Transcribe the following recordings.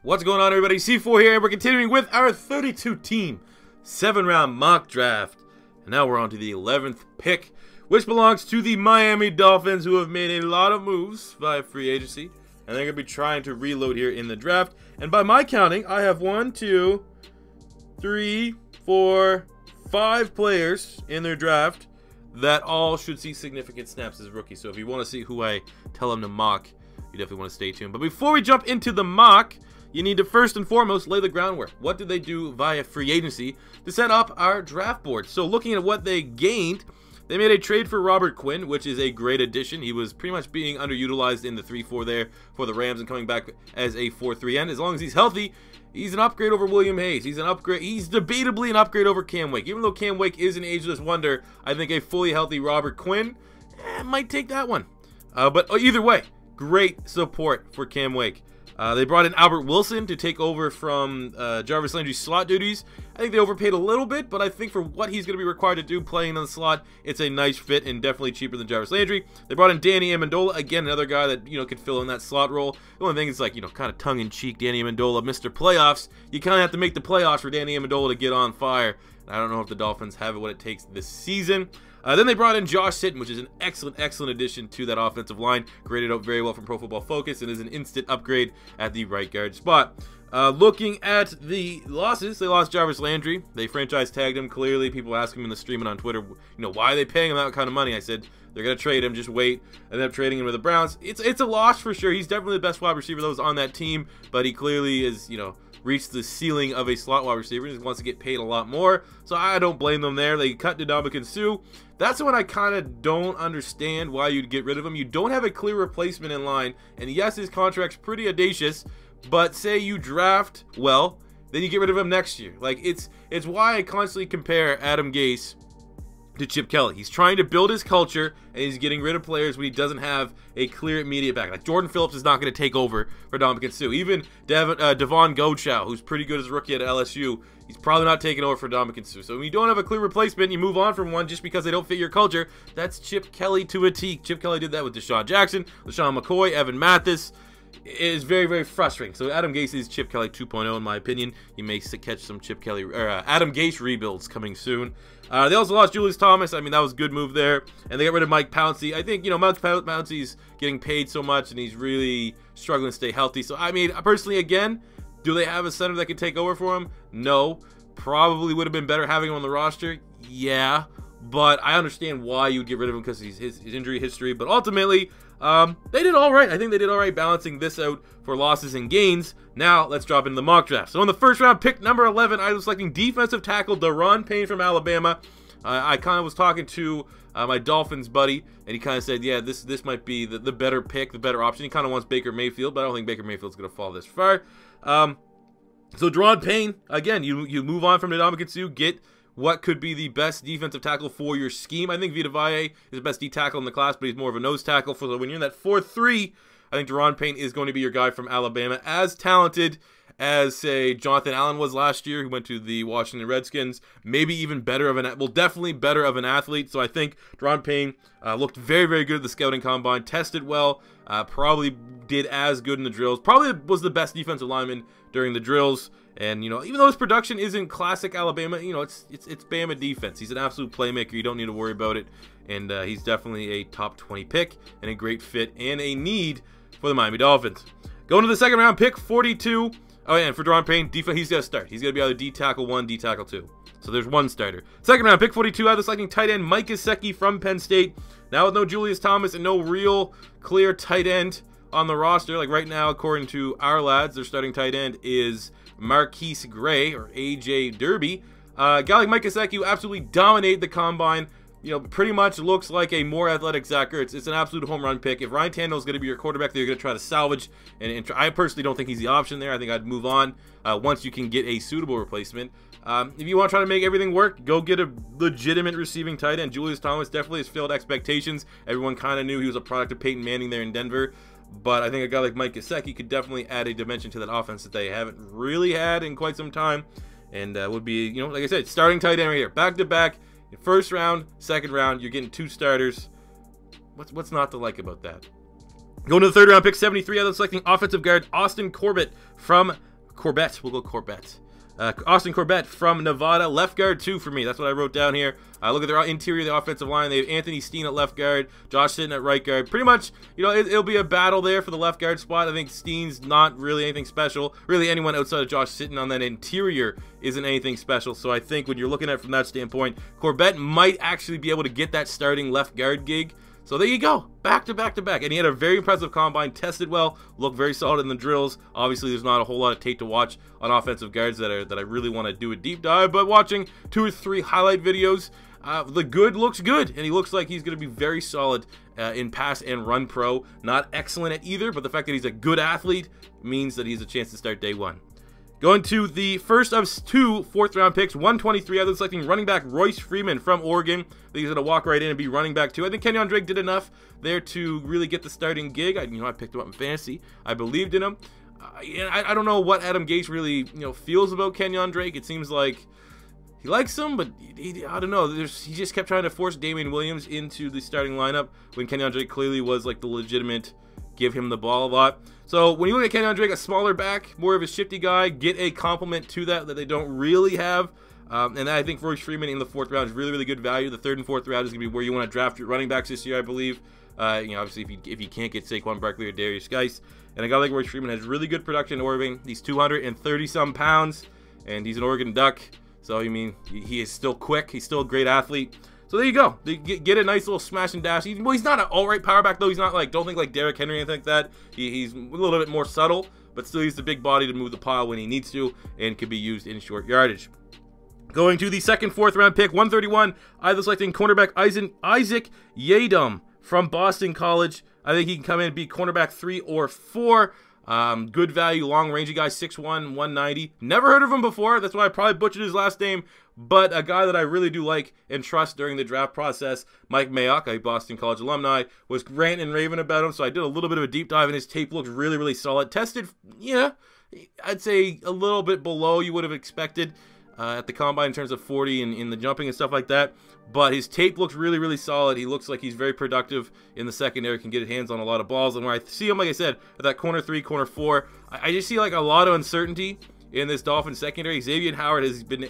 What's going on, everybody? C4 here, and we're continuing with our 32-team 7-round mock draft. And now we're on to the 11th pick, which belongs to the Miami Dolphins, who have made a lot of moves via free agency. And they're going to be trying to reload here in the draft. And by my counting, I have 1, 2, 3, 4, 5 players in their draft that all should see significant snaps as rookies. So if you want to see who I tell them to mock, you definitely want to stay tuned. But before we jump into the mock, you need to first and foremost lay the groundwork. What did they do via free agency to set up our draft board? So looking at what they gained, they made a trade for Robert Quinn, which is a great addition. He was pretty much being underutilized in the 3-4 there for the Rams and coming back as a 4-3 end. As long as he's healthy, he's an upgrade over William Hayes. He's an upgrade. He's debatably an upgrade over Cam Wake. Even though Cam Wake is an ageless wonder, I think a fully healthy Robert Quinn might take that one. But either way, great support for Cam Wake. They brought in Albert Wilson to take over from Jarvis Landry's slot duties. I think they overpaid a little bit, but I think for what he's going to be required to do playing in the slot, it's a nice fit and definitely cheaper than Jarvis Landry. They brought in Danny Amendola, again, another guy that, could fill in that slot role. The only thing is, like, kind of tongue-in-cheek, Danny Amendola, Mr. Playoffs. You kind of have to make the playoffs for Danny Amendola to get on fire. I don't know if the Dolphins have what it takes this season. Then they brought in Josh Sitton, which is an excellent addition to that offensive line. Graded out very well from Pro Football Focus and is an instant upgrade at the right guard spot. Looking at the losses, they lost Jarvis Landry. They franchise tagged him. Clearly, people asking me in the stream and on Twitter, why are they paying him that kind of money? I said, they're going to trade him, just wait. Ended up trading him with the Browns. It's a loss for sure. He's definitely the best wide receiver that was on that team, but he clearly is, reached the ceiling of a slot wide receiver. He just wants to get paid a lot more, so I don't blame them there. They cut Dubuque and Sue. That's when I kind of don't understand why you'd get rid of him. You don't have a clear replacement in line, and yes, his contract's pretty audacious, but say you draft well, then you get rid of him next year. Like, it's why I constantly compare Adam Gase to Chip Kelly. He's trying to build his culture, and he's getting rid of players when he doesn't have a clear immediate back. Like, Jordan Phillips is not going to take over for Dominican Sue. Even Devon Gochow, who's pretty good as a rookie at LSU, he's probably not taking over for Dominican Sue. So when you don't have a clear replacement, you move on from one just because they don't fit your culture. That's Chip Kelly to a T. Chip Kelly did that with Deshaun Jackson, LaShawn McCoy, Evan Mathis. It is very, very frustrating. So Adam Gase is Chip Kelly 2.0 in my opinion. You may catch some Chip Kelly or Adam Gase rebuilds coming soon. They also lost Julius Thomas. I mean, that was a good move there. And they got rid of Mike Pouncey. I think, Mike Pouncey's getting paid so much and he's really struggling to stay healthy. So, I mean, personally, again, do they have a center that could take over for him? No. Probably would have been better having him on the roster. Yeah. But I understand why you would get rid of him because his injury history. But ultimately, they did all right. I think they did all right balancing this out for losses and gains. Now, let's drop into the mock draft. So in the first round, pick number 11, I was selecting defensive tackle Daron Payne from Alabama. I kind of was talking to my Dolphins buddy, and he kind of said, yeah, this might be the better pick, the better option. He kind of wants Baker Mayfield, but I don't think Baker Mayfield's going to fall this far. So Daron Payne, again, you move on from Ndamukong Suh, get what could be the best defensive tackle for your scheme. I think Vita Vea is the best D tackle in the class, but he's more of a nose tackle. So when you're in that 4-3, I think Daron Payne is going to be your guy from Alabama. As talented as, say, Jonathan Allen was last year, who went to the Washington Redskins, maybe even better of definitely better of an athlete. So I think Daron Payne looked very, very good at the scouting combine, tested well, probably did as good in the drills, probably was the best defensive lineman during the drills. And, even though his production isn't classic Alabama, it's Bama defense. He's an absolute playmaker. You don't need to worry about it. And he's definitely a top 20 pick and a great fit and a need for the Miami Dolphins. Going to the second round, pick 42. Oh, yeah, and for Daron Payne, defense, he's got to start. He's got to be either D tackle 1, D tackle 2. So there's one starter. Second round, pick 42, I was selecting tight end Mike Gesicki from Penn State. Now with no Julius Thomas and no real clear tight end on the roster, like right now, according to our lads, their starting tight end is Marquise Gray or AJ Derby. A guy like Mike Gesicki who absolutely dominated the combine. Pretty much looks like a more athletic Zach Ertz. It's an absolute home run pick. If Ryan Tannehill is going to be your quarterback, they're going to try to salvage. And I personally don't think he's the option there. I think I'd move on once you can get a suitable replacement. If you want to try to make everything work, go get a legitimate receiving tight end. Julius Thomas definitely has failed expectations. Everyone kind of knew he was a product of Peyton Manning there in Denver. But I think a guy like Mike Gesicki could definitely add a dimension to that offense that they haven't really had in quite some time. And would be, like I said, starting tight end right here. Back to back. First round, second round, you're getting 2 starters. What's not to like about that? Going to the third round, pick 73, I was selecting offensive guard Austin Corbett from Corbett. We'll go Corbett. Austin Corbett from Nevada, left guard 2 for me. That's what I wrote down here. Look at their interior of the offensive line. They have Anthony Steen at left guard, Josh Sitton at right guard. Pretty much, you know, it'll be a battle there for the left guard spot. I think Steen's not really anything special. Really, anyone outside of Josh Sitton on that interior isn't anything special. So I think when you're looking at it from that standpoint, Corbett might actually be able to get that starting left guard gig. So there you go, back to back to back. And he had a very impressive combine, tested well, looked very solid in the drills. Obviously, there's not a whole lot of tape to watch on offensive guards that I really want to do a deep dive, but watching 2 or 3 highlight videos, the good looks good, and he looks like he's going to be very solid in pass and run pro. Not excellent at either, but the fact that he's a good athlete means that he has a chance to start day 1. Going to the first of 2 fourth-round picks, 123. I've been selecting running back Royce Freeman from Oregon. I think he's going to walk right in and be running back 2. I think Kenyon Drake did enough there to really get the starting gig. I picked him up in fantasy. I believed in him. I don't know what Adam Gase really feels about Kenyon Drake. It seems like he likes him, but I don't know. He just kept trying to force Damian Williams into the starting lineup when Kenyon Drake clearly was like the legitimate give him the ball a lot. So when you look at Kenyon Drake, a smaller back, more of a shifty guy, get a compliment to that they don't really have. And I think Royce Freeman in the 4th round is really, really good value. The 3rd and 4th round is going to be where you want to draft your running backs this year, I believe. Obviously, if you can't get Saquon Barkley or Darius Geis. And a guy like Royce Freeman has really good production in Oregon. He's 230-some pounds, and he's an Oregon Duck. So, I mean, he is still quick. He's still a great athlete. So there you go. Get a nice little smash and dash. He's not an all-right power back, though. He's not like, don't think like Derrick Henry or anything like that. He's a little bit more subtle, but still he's the big body to move the pile when he needs to and can be used in short yardage. Going to the 2nd, 4th round pick, 131, either selecting cornerback Isaac Yadum from Boston College. I think he can come in and be cornerback 3 or 4. Good value, long rangey guy, 6'1", 190. Never heard of him before. That's why I probably butchered his last name. But a guy that I really do like and trust during the draft process, Mike Mayock, a Boston College alumni, was ranting and raving about him. So I did a little bit of a deep dive, and his tape looks really, really solid. Tested, yeah, I'd say a little bit below you would have expected at the combine in terms of 40 and in the jumping and stuff like that. But his tape looks really, really solid. He looks like he's very productive in the secondary, can get his hands on a lot of balls. And where I see him, like I said, at that corner 3, corner 4, I just see like a lot of uncertainty in this Dolphins secondary. Xavier Howard has been,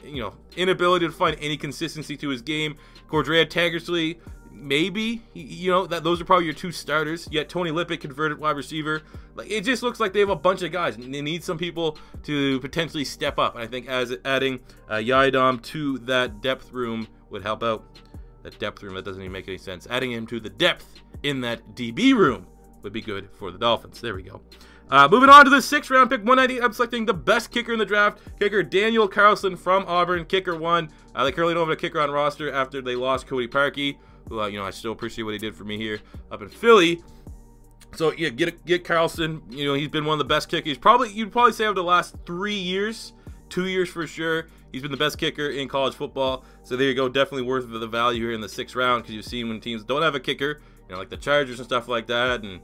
inability to find any consistency to his game. Cordrea Tankersley, maybe, those are probably your 2 starters. Yet Tony Lippett, converted wide receiver. Like, it just looks like they have a bunch of guys, and they need some people to potentially step up. And I think as adding Yadam to that depth room would help out. That depth room, that doesn't even make any sense. Adding him to the depth in that DB room would be good for the Dolphins. There we go. Moving on to the 6th round pick, 190. I'm selecting the best kicker in the draft. Kicker Daniel Carlson from Auburn, kicker 1. They currently don't have a kicker on roster after they lost Cody Parkey, who I still appreciate what he did for me here up in Philly. So yeah, get Carlson. He's been one of the best kickers. You'd probably say over the last 3 years, 2 years for sure. He's been the best kicker in college football. So there you go, definitely worth the value here in the 6th round, because you've seen when teams don't have a kicker, like the Chargers and stuff like that, and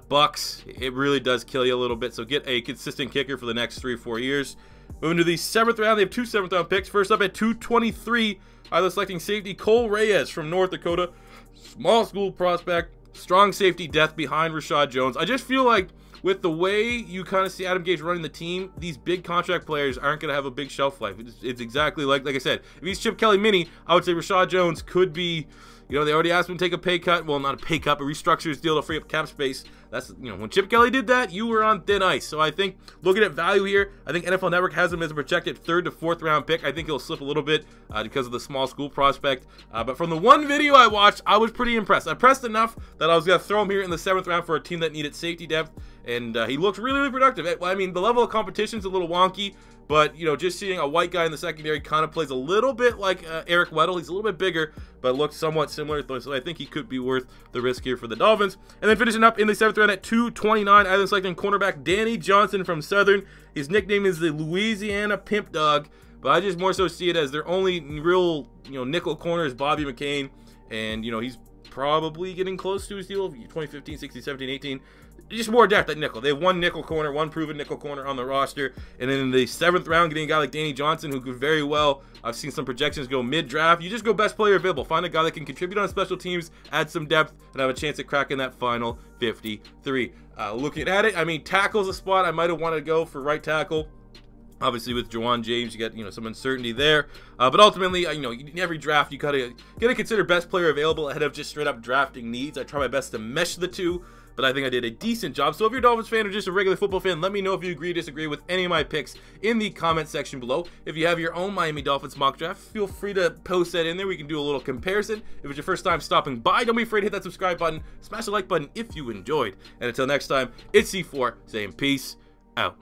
Bucks, it really does kill you a little bit. So get a consistent kicker for the next 3 or 4 years. Moving to the 7th round, they have 2 7th round picks. First up at 223, either selecting safety Cole Reyes from North Dakota, small school prospect, strong safety depth behind Rashad Jones. I just feel like with the way you kind of see Adam Gase running the team, these big contract players aren't going to have a big shelf life. It's exactly like I said. If he's Chip Kelly mini, I would say Rashad Jones could be, they already asked him to take a pay cut. Well, not a pay cut, but restructure his deal to free up cap space. That's, when Chip Kelly did that, you were on thin ice. So I think looking at value here, I think NFL Network has him as a projected 3rd to 4th round pick. I think he'll slip a little bit because of the small school prospect. But from the one video I watched, I was pretty impressed. I pressed enough that I was going to throw him here in the 7th round for a team that needed safety depth. And he looks really, really productive. I mean, the level of competition is a little wonky. But, just seeing a white guy in the secondary kind of plays a little bit like Eric Weddle. He's a little bit bigger, but looks somewhat similar. So I think he could be worth the risk here for the Dolphins. And then finishing up in the 7th round at 229, either selecting cornerback Danny Johnson from Southern. His nickname is the Louisiana Pimp Dog, but I just more so see it as their only real, nickel corner is Bobby McCain. And, he's probably getting close to his deal of 2015, 16, 17, 18. Just more depth at nickel. They have one nickel corner, one proven nickel corner on the roster. And then in the 7th round, getting a guy like Danny Johnson, who could very well, I've seen some projections go mid-draft. You just go best player available. Find a guy that can contribute on special teams, add some depth, and have a chance at cracking that final 53. Looking at it, I mean, tackle's a spot I might have wanted to go for right tackle. Obviously, with Juan James, you got some uncertainty there, but ultimately, in every draft, you gotta consider best player available ahead of just straight up drafting needs. I try my best to mesh the two, but I think I did a decent job. So if you're a Dolphins fan or just a regular football fan, let me know if you agree or disagree with any of my picks in the comment section below. If you have your own Miami Dolphins mock draft, feel free to post that in there. We can do a little comparison. If it's your first time stopping by, don't be afraid to hit that subscribe button, smash the like button if you enjoyed. And until next time, it's C4 saying peace out.